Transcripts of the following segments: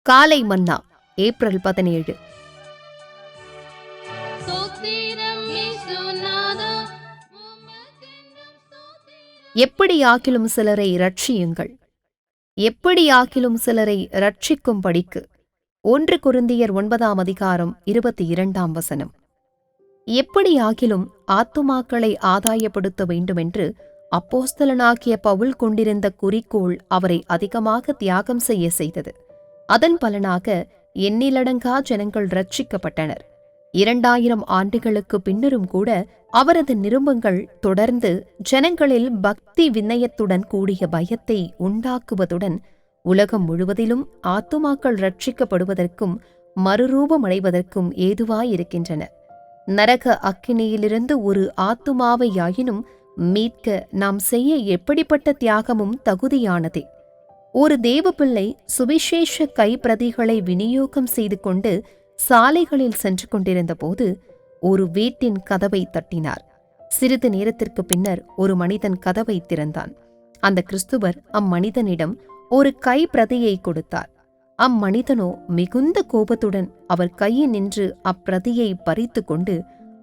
காலை மன்னா ஏப்ரல் 17. எப்படியாக்கிலும் சிலரை இரட்சியுங்கள், எப்படியாக்கிலும் சிலரை இரட்சிக்கும்படிக்கு. 1 கொரிந்தியர் 9:22. எப்படியாகிலும் ஆத்துமாக்களை ஆதாயப்படுத்த வேண்டுமென்று அப்போஸ்தலனாகிய பவுல் கொண்டிருந்த குறிக்கோள் அவரை அதிகமாக தியாகம் செய்தது. அதன் பலனாக எண்ணிலடங்கா ஜனங்கள் இரட்சிக்கப்பட்டனர். 2000 ஆண்டுகளுக்கு பின்னரும் கூட அவரது நிருபங்கள் தொடர்ந்து ஜனங்களில் பக்தி விநயத்துடன் கூடிய பயத்தை உண்டாக்குவதுடன் உலகம் முழுவதிலும் ஆத்துமாக்கள் இரட்சிக்கப்படுவதற்கும் மறுரூபமடைவதற்கும் ஏதுவாயிருக்கின்றன. நரக அக்கினியிலிருந்து ஒரு ஆத்துமாவையாயினும் மீட்க நாம் செய்ய எப்படிப்பட்ட தியாகமும் தகுதியானதே. ஒரு தேவப்பிள்ளை சுவிசேஷ கைப்பிரதிகளை விநியோகம் செய்து கொண்டு சாலைகளில் சென்று கொண்டிருந்த போது ஒரு வீட்டின் கதவை தட்டினார். சிறிது நேரத்திற்கு பின்னர் ஒரு மனிதன் கதவை திறந்தான். அந்த கிறிஸ்துவர் அம்மனிதனிடம் ஒரு கைப்பிரதியை கொடுத்தார். அம்மனிதனோ மிகுந்த கோபத்துடன் அவர் கையில் நின்று அப்பிரதியை பறித்து கொண்டு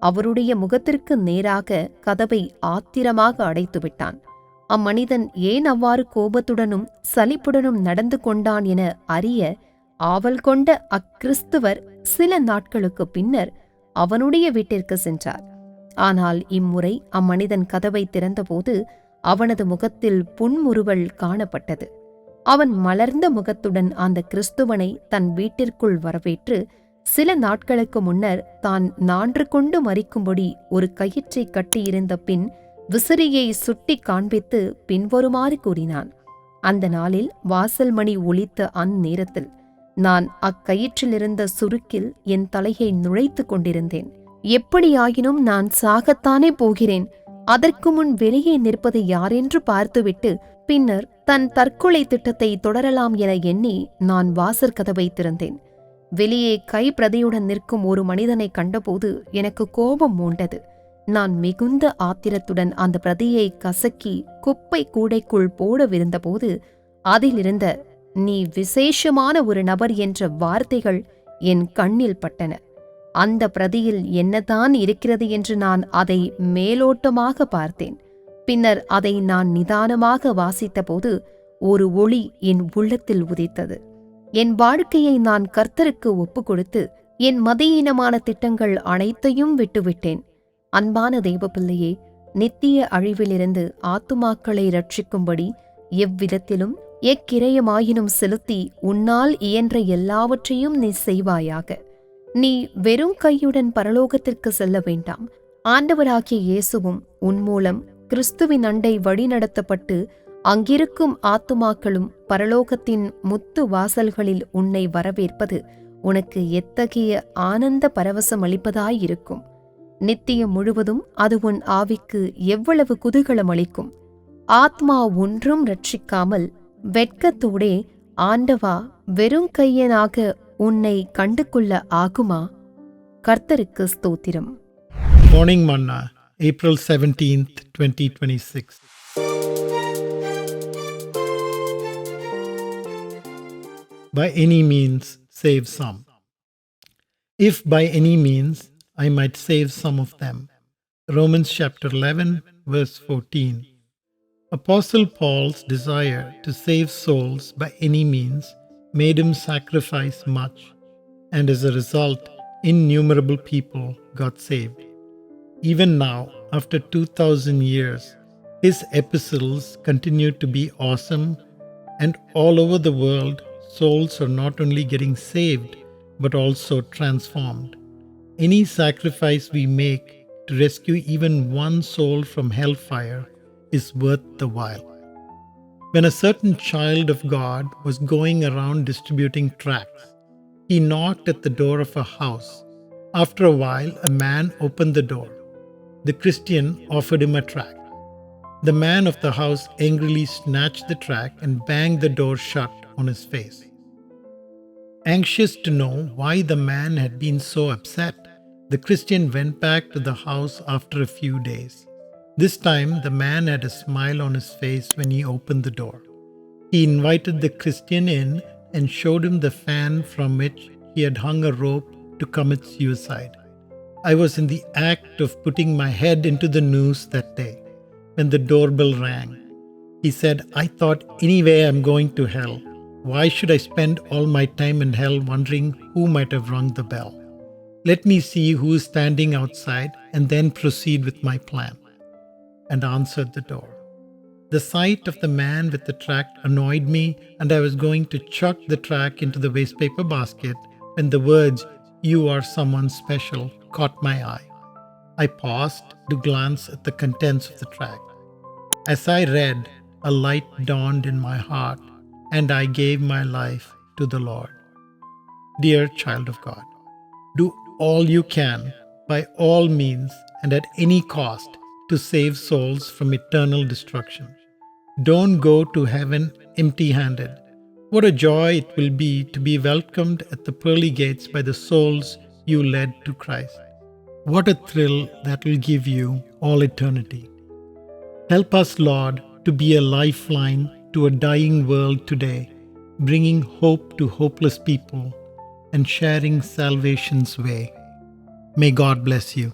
அவருடைய முகத்திற்கு நேராக கதவை ஆத்திரமாக அடைத்துவிட்டான். அம்மனிதன் ஏன் அவ்வாறு கோபத்துடனும் சலிப்புடனும் நடந்து கொண்டான் என அறிய ஆவல் கொண்ட அக்கிறிஸ்துவர் சில நாட்களுக்கு பின்னர் அவனுடைய வீட்டிற்கு சென்றார். ஆனால் இம்முறை அம்மனிதன் கதவை திறந்தபோது அவனது முகத்தில் புன்முறுவல் காணப்பட்டது. அவன் மலர்ந்த முகத்துடன் அந்த கிறிஸ்துவனை தன் வீட்டிற்குள் வரவேற்று சில நாட்களுக்கு முன்னர் தான் நான்று கொண்டு மரிக்கும்படி ஒரு கயிற்றை கட்டியிருந்த பின் விசிறியை சுட்டி காண்பித்து பின்வருமாறு கூறினான். அந்த நாளில் வாசல் மணி ஒலித்த அந்நேரத்தில் நான் அக்கயிற்றிலிருந்த சுருக்கில் என் தலையை நுழைத்து கொண்டிருந்தேன். எப்படியாயினும் நான் சாகத்தானே போகிறேன், அதற்கு முன் வெளியே நிற்பது யாரென்று பார்த்துவிட்டு பின்னர் தன் தற்கொலை திட்டத்தை தொடரலாம் என எண்ணி நான் வாசற்கதவை திறந்தேன். வெளியே கைப்பிரதியுடன் நிற்கும் ஒரு மனிதனை கண்டபோது எனக்கு கோபம் மூண்டது. நான் மிகுந்த ஆத்திரத்துடன் அந்த பிரதியை கசக்கி குப்பை கூடைக்குள் போடவிருந்தபோது அதிலிருந்த "நீ விசேஷமான ஒரு நபர்" என்ற வார்த்தைகள் என் கண்ணில் பட்டன. அந்த பிரதியில் என்னதான் இருக்கிறது என்று நான் அதை மேலோட்டமாக பார்த்தேன். பின்னர் அதை நான் நிதானமாக வாசித்தபோது ஒரு ஒளி என் உள்ளத்தில் உதித்தது. என் வாழ்க்கையை நான் கர்த்தருக்கு ஒப்புக்கொடுத்து என் மதியீனமான திட்டங்கள் அனைத்தையும் விட்டுவிட்டேன். அன்பான தேவப்பிள்ளையே, நித்திய அழிவிலிருந்து ஆத்துமாக்களை இரட்சிக்கும்படி எவ்விதத்திலும் எக்கிரயமாயினும் செலுத்தி உன்னால் இயன்ற எல்லாவற்றையும் நீ செய்வாயாக. நீ வெறும் கையுடன் பரலோகத்திற்கு செல்ல வேண்டாம். ஆண்டவராகிய இயேசுவும் உன் மூலம் கிறிஸ்துவின் அண்டை வழிநடத்தப்பட்டு அங்கிருக்கும் ஆத்துமாக்களும் பரலோகத்தின் முத்து வாசல்களில் உன்னை வரவேற்பது உனக்கு எத்தகைய ஆனந்த பரவசம் அளிப்பதாயிருக்கும். நித்தியம் முழுவதும் அது உன் ஆவிக்கு எவ்வளவு குதூகலம் அளிக்கும். ஆத்மா ஒன்றும் ரட்சிக்காமல் வெட்கத்தோடே "ஆண்டவா, வெறும் கையனாக உன்னை கண்டு கொள்ள ஆகுமா?" கர்த்தருக்கு ஸ்தோத்திரம். Morning Manna, April 17th, 2026. By any means save some. If by any means I might save some of them. Romans chapter 11, verse 14. Apostle Paul's desire to save souls by any means made him sacrifice much, and as a result, innumerable people got saved. Even now, after 2000 years, his epistles continue to be awesome, and all over the world, souls are not only getting saved, but also transformed. Any sacrifice we make to rescue even one soul from hellfire is worth the while. When a certain child of God was going around distributing tracts, he knocked at the door of a house. After a while, a man opened the door. The Christian offered him a tract. The man of the house angrily snatched the tract and banged the door shut on his face. Anxious to know why the man had been so upset, the Christian went back to the house after a few days. This time, the man had a smile on his face when he opened the door. He invited the Christian in and showed him the fan from which he had hung a rope to commit suicide. I was in the act of putting my head into the noose that day when the doorbell rang. He said, "I thought anyway I'm going to hell. Why should I spend all my time in hell wondering who might have rung the bell? Let me see who is standing outside and then proceed with my plan," and answered the door. The sight of the man with the tract annoyed me, and I was going to chuck the tract into the wastepaper basket when the words, "You are someone special," caught my eye. I paused to glance at the contents of the tract. As I read, a light dawned in my heart, and I gave my life to the Lord. Dear child of God, do all you can, by all means and at any cost, to save souls from eternal destruction. Don't go to heaven empty-handed. What a joy it will be to be welcomed at the pearly gates by the souls you led to Christ. What a thrill that will give you all eternity. Help us, Lord, to be a lifeline to a dying world today, bringing hope to hopeless people and sharing salvation's way. May God bless you.